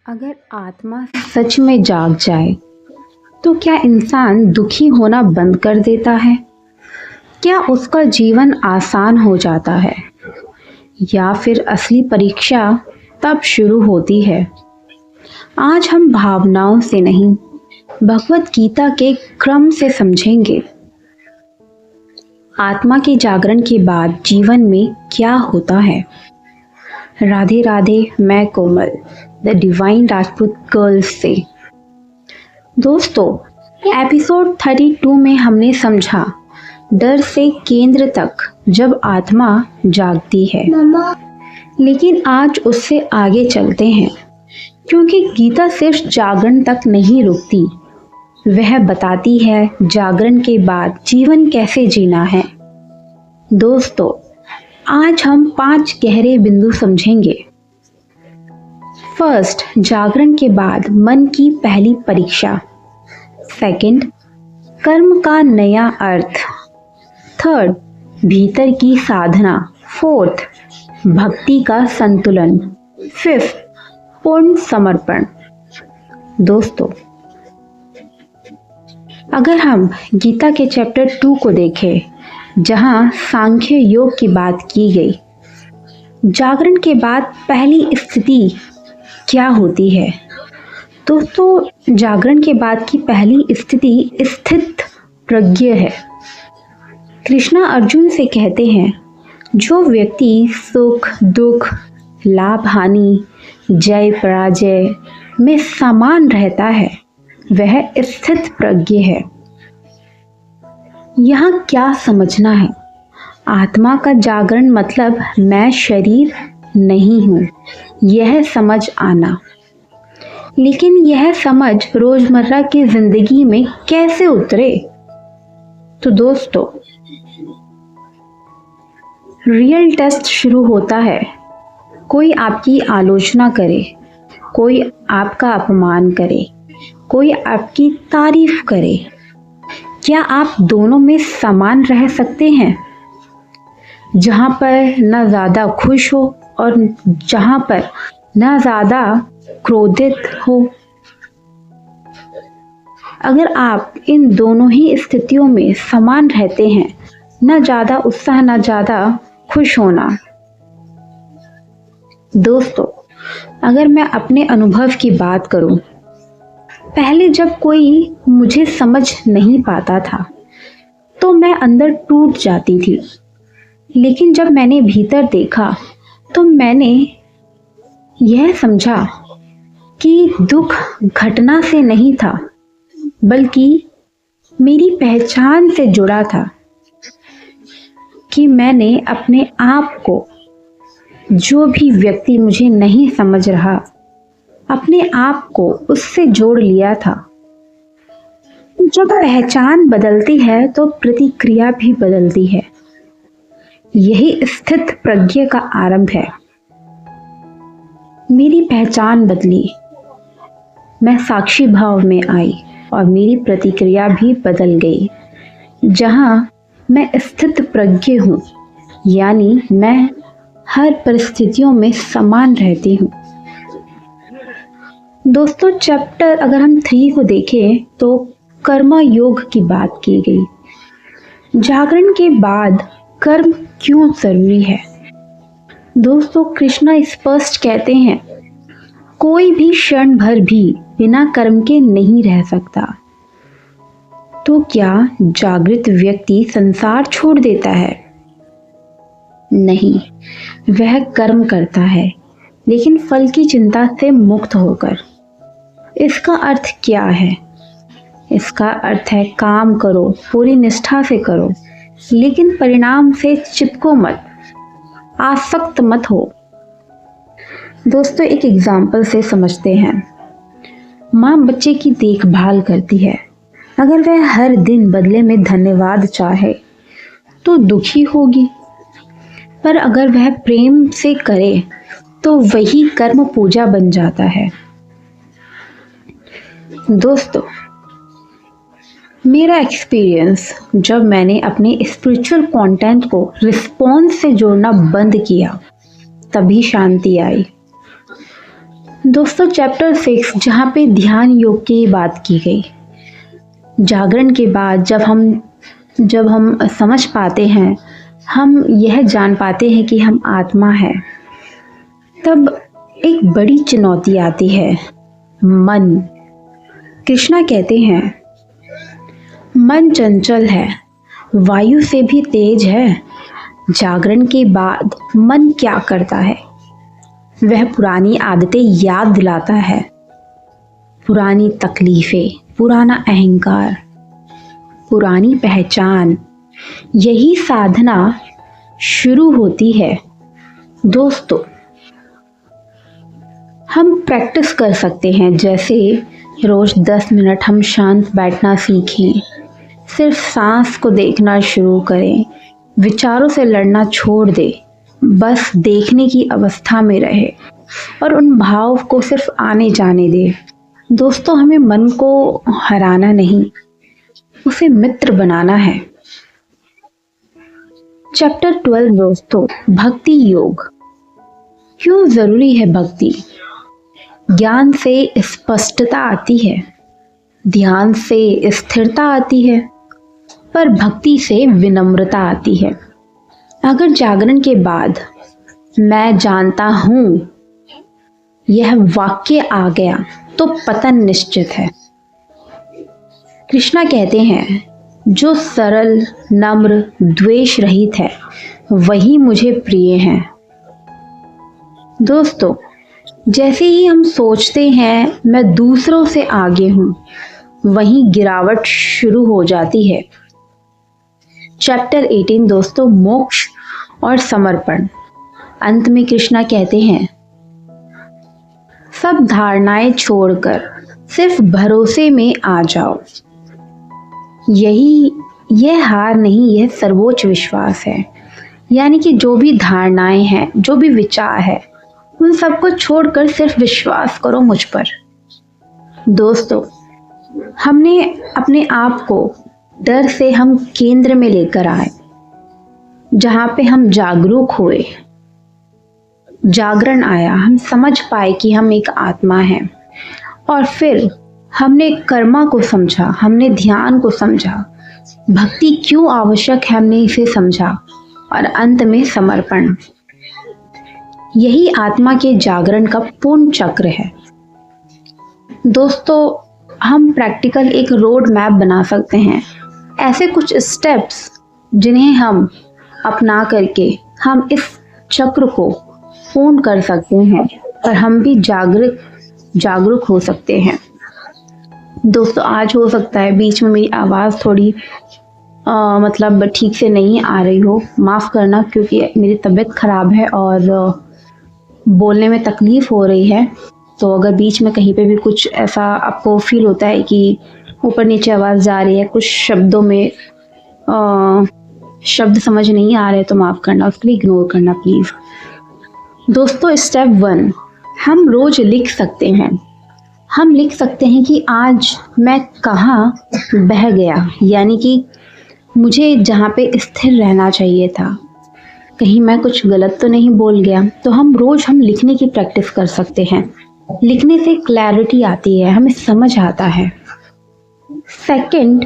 अगर आत्मा सच में जाग जाए तो क्या इंसान दुखी होना बंद कर देता है? क्या उसका जीवन आसान हो जाता है या फिर असली परीक्षा तब शुरू होती है? आज हम भावनाओं से नहीं, भगवत गीता के क्रम से समझेंगे। आत्मा के जागरण के बाद जीवन में क्या होता है। राधे राधे, मैं कोमल द डिवाइन राजपूत गर्ल्स से। दोस्तों, एपिसोड 32 में हमने समझा डर से केंद्र तक जब आत्मा जागती है। लेकिन आज उससे आगे चलते हैं, क्योंकि गीता सिर्फ जागरण तक नहीं रुकती, वह बताती है जागरण के बाद जीवन कैसे जीना है। दोस्तों, आज हम 5 गहरे बिंदु समझेंगे। फर्स्ट, जागरण के बाद मन की पहली परीक्षा। सेकंड, कर्म का नया अर्थ। थर्ड, भीतर की साधना। फोर्थ, भक्ति का संतुलन। फिफ्थ, पूर्ण समर्पण। दोस्तों, अगर हम गीता के चैप्टर 2 को देखें, जहां सांख्य योग की बात की गई, जागरण के बाद पहली स्थिति क्या होती है? दोस्तों, जागरण के बाद की पहली स्थिति स्थित प्रज्ञ है। कृष्णा अर्जुन से कहते हैं, जो व्यक्ति सुख दुख, लाभ हानि, जय पराजय में समान रहता है, वह स्थित प्रज्ञ है। यहाँ क्या समझना है? आत्मा का जागरण मतलब मैं शरीर नहीं हूँ, यह समझ आना। लेकिन यह समझ रोजमर्रा की जिंदगी में कैसे उतरे? तो दोस्तों, रियल टेस्ट शुरू होता है। कोई आपकी आलोचना करे, कोई आपका अपमान करे, कोई आपकी तारीफ करे। क्या आप दोनों में समान रह सकते हैं? जहां पर न ज्यादा खुश हो और जहां पर न ज्यादा क्रोधित हो। अगर आप इन दोनों ही स्थितियों में समान रहते हैं, न ज्यादा उत्साह न ज्यादा खुश होना। दोस्तों, अगर मैं अपने अनुभव की बात करूं, पहले जब कोई मुझे समझ नहीं पाता था तो मैं अंदर टूट जाती थी। लेकिन जब मैंने भीतर देखा तो मैंने यह समझा कि दुख घटना से नहीं था, बल्कि मेरी पहचान से जुड़ा था। कि मैंने अपने आप को, जो भी व्यक्ति मुझे नहीं समझ रहा, अपने आप को उससे जोड़ लिया था। जब पहचान बदलती है तो प्रतिक्रिया भी बदलती है। यही स्थित प्रज्ञ का आरंभ है। मेरी पहचान बदली, मैं साक्षी भाव में आई और मेरी प्रतिक्रिया भी बदल गई। जहां मैं स्थित प्रज्ञ हूँ, यानी मैं हर परिस्थितियों में समान रहती हूँ। दोस्तों, चैप्टर अगर हम 3 को देखें तो कर्म योग की बात की गई। जागरण के बाद कर्म क्यों जरूरी है? दोस्तों, कृष्णा स्पष्ट कहते हैं, कोई भी क्षण भर भी बिना कर्म के नहीं रह सकता। तो क्या जागृत व्यक्ति संसार छोड़ देता है? नहीं, वह कर्म करता है, लेकिन फल की चिंता से मुक्त होकर। इसका अर्थ क्या है? इसका अर्थ है काम करो, पूरी निष्ठा से करो, लेकिन परिणाम से चिपको मत, आसक्त मत हो। दोस्तों, एक एग्जाम्पल से समझते हैं। माँ बच्चे की देखभाल करती है। अगर वह हर दिन बदले में धन्यवाद चाहे तो दुखी होगी, पर अगर वह प्रेम से करे तो वही कर्म पूजा बन जाता है। दोस्तों, मेरा एक्सपीरियंस, जब मैंने अपने स्पिरिचुअल कंटेंट को रिस्पॉन्स से जोड़ना बंद किया, तभी शांति आई। दोस्तों चैप्टर 6 जहाँ पे ध्यान योग की बात की गई। जागरण के बाद जब हम समझ पाते हैं, हम यह जान पाते हैं कि हम आत्मा है, तब एक बड़ी चुनौती आती है, मन। कृष्णा कहते हैं मन चंचल है, वायु से भी तेज है। जागरण के बाद मन क्या करता है? वह पुरानी आदतें याद दिलाता है, पुरानी तकलीफें, पुराना अहंकार, पुरानी पहचान। यही साधना शुरू होती है। दोस्तों हम प्रैक्टिस कर सकते हैं, जैसे रोज 10 मिनट हम शांत बैठना सीखें, सिर्फ सांस को देखना शुरू करें, विचारों से लड़ना छोड़ दें, बस देखने की अवस्था में रहे और उन भाव को सिर्फ आने जाने दे। दोस्तों हमें मन को हराना नहीं, उसे मित्र बनाना है। चैप्टर 12 दोस्तों, भक्ति योग। क्यों जरूरी है भक्ति? ज्ञान से स्पष्टता आती है, ध्यान से स्थिरता आती है, पर भक्ति से विनम्रता आती है। अगर जागरण के बाद मैं जानता हूं यह वाक्य आ गया तो पतन निश्चित है। कृष्णा कहते हैं जो सरल, नम्र, द्वेष रहित है वही मुझे प्रिय है। दोस्तों जैसे ही हम सोचते हैं मैं दूसरों से आगे हूं, वहीं गिरावट शुरू हो जाती है। चैप्टर 18 दोस्तों, मोक्ष और समर्पण। अंत में कृष्णा कहते हैं सब धारणाएं छोड़कर सिर्फ भरोसे में आ जाओ। यह हार नहीं, यह सर्वोच्च विश्वास है। यानी कि जो भी धारणाएं हैं, जो भी विचार है, उन सबको छोड़कर सिर्फ विश्वास करो मुझ पर। दोस्तों हमने अपने आप को डर से हम केंद्र में लेकर आए, जहां पे हम जागरूक हुए, जागरण आया, हम समझ पाए कि हम एक आत्मा हैं, और फिर हमने कर्मा को समझा, हमने ध्यान को समझा, भक्ति क्यों आवश्यक है हमने इसे समझा, और अंत में समर्पण। यही आत्मा के जागरण का पूर्ण चक्र है। दोस्तों हम प्रैक्टिकल एक रोड मैप बना सकते हैं, ऐसे कुछ स्टेप्स जिन्हें हम अपना करके हम इस चक्र को पूर्ण कर सकते हैं और हम भी जागरूक हो सकते हैं। दोस्तों आज हो सकता है बीच में मेरी आवाज़ थोड़ी मतलब ठीक से नहीं आ रही हो, माफ़ करना, क्योंकि मेरी तबीयत ख़राब है और बोलने में तकलीफ़ हो रही है। तो अगर बीच में कहीं पे भी कुछ ऐसा आपको फील होता है कि ऊपर नीचे आवाज़ जा रही है, कुछ शब्दों में शब्द समझ नहीं आ रहे, तो माफ़ करना, उसके लिए इग्नोर करना प्लीज़। दोस्तों स्टेप 1 हम रोज लिख सकते हैं। हम लिख सकते हैं कि आज मैं कहाँ बह गया, यानी कि मुझे जहाँ पे स्थिर रहना चाहिए था, कहीं मैं कुछ गलत तो नहीं बोल गया। तो हम लिखने की प्रैक्टिस कर सकते हैं। लिखने से क्लैरिटी आती है, हमें समझ आता है। सेकंड,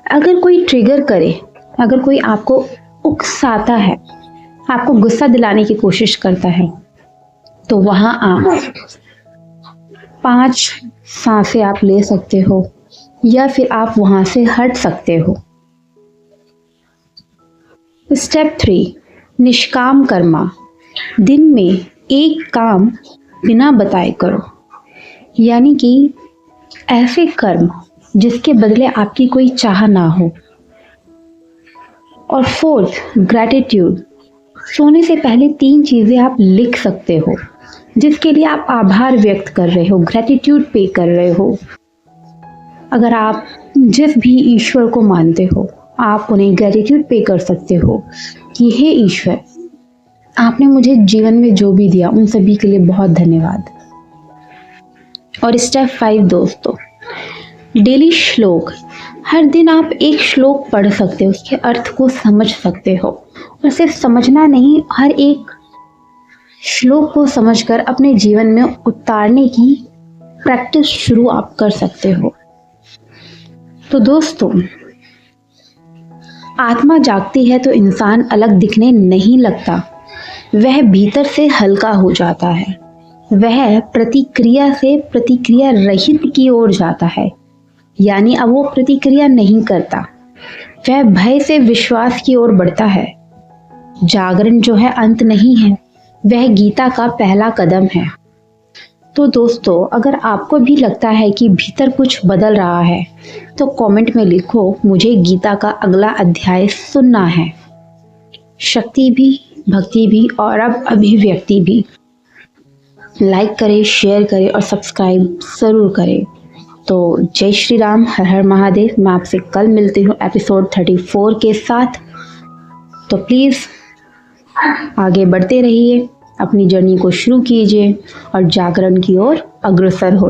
अगर कोई ट्रिगर करे, अगर कोई आपको उकसाता है, आपको गुस्सा दिलाने की कोशिश करता है, तो वहां आप 5 सांसें आप ले सकते हो, या फिर आप वहां से हट सकते हो। स्टेप 3 निष्काम कर्मा। दिन में एक काम बिना बताए करो, यानी कि ऐसे कर्म जिसके बदले आपकी कोई चाह ना हो। और 4th ग्रैटिट्यूड। सोने से पहले 3 चीज़ें आप लिख सकते हो जिसके लिए आप आभार व्यक्त कर रहे हो, ग्रैटिट्यूड पे कर रहे हो। अगर आप जिस भी ईश्वर को मानते हो, आप उन्हें ग्रैटिट्यूड पे कर सकते हो कि हे ईश्वर, आपने मुझे जीवन में जो भी दिया उन सभी के लिए बहुत धन्यवाद। और स्टेप 5 दोस्तों, डेली श्लोक। हर दिन आप एक श्लोक पढ़ सकते हो, उसके अर्थ को समझ सकते हो, और सिर्फ समझना नहीं, हर एक श्लोक को समझकर अपने जीवन में उतारने की प्रैक्टिस शुरू आप कर सकते हो। तो दोस्तों, आत्मा जागती है तो इंसान अलग दिखने नहीं लगता, वह भीतर से हल्का हो जाता है। वह प्रतिक्रिया से प्रतिक्रिया रहित की ओर जाता है, यानी अब वो प्रतिक्रिया नहीं करता, वह भय से विश्वास की ओर बढ़ता है। जागरण जो है अंत नहीं है, वह गीता का पहला कदम है। तो दोस्तों, अगर आपको भी लगता है कि भीतर कुछ बदल रहा है तो कमेंट में लिखो, मुझे गीता का अगला अध्याय सुनना है। शक्ति भी, भक्ति भी और अब अभिव्यक्ति भी। लाइक करें, शेयर करें और सब्सक्राइब ज़रूर करें। तो जय श्री राम, हर हर महादेव। मैं आपसे कल मिलती हूँ एपिसोड 34 के साथ। तो प्लीज़ आगे बढ़ते रहिए, अपनी जर्नी को शुरू कीजिए और जागरण की ओर अग्रसर हो।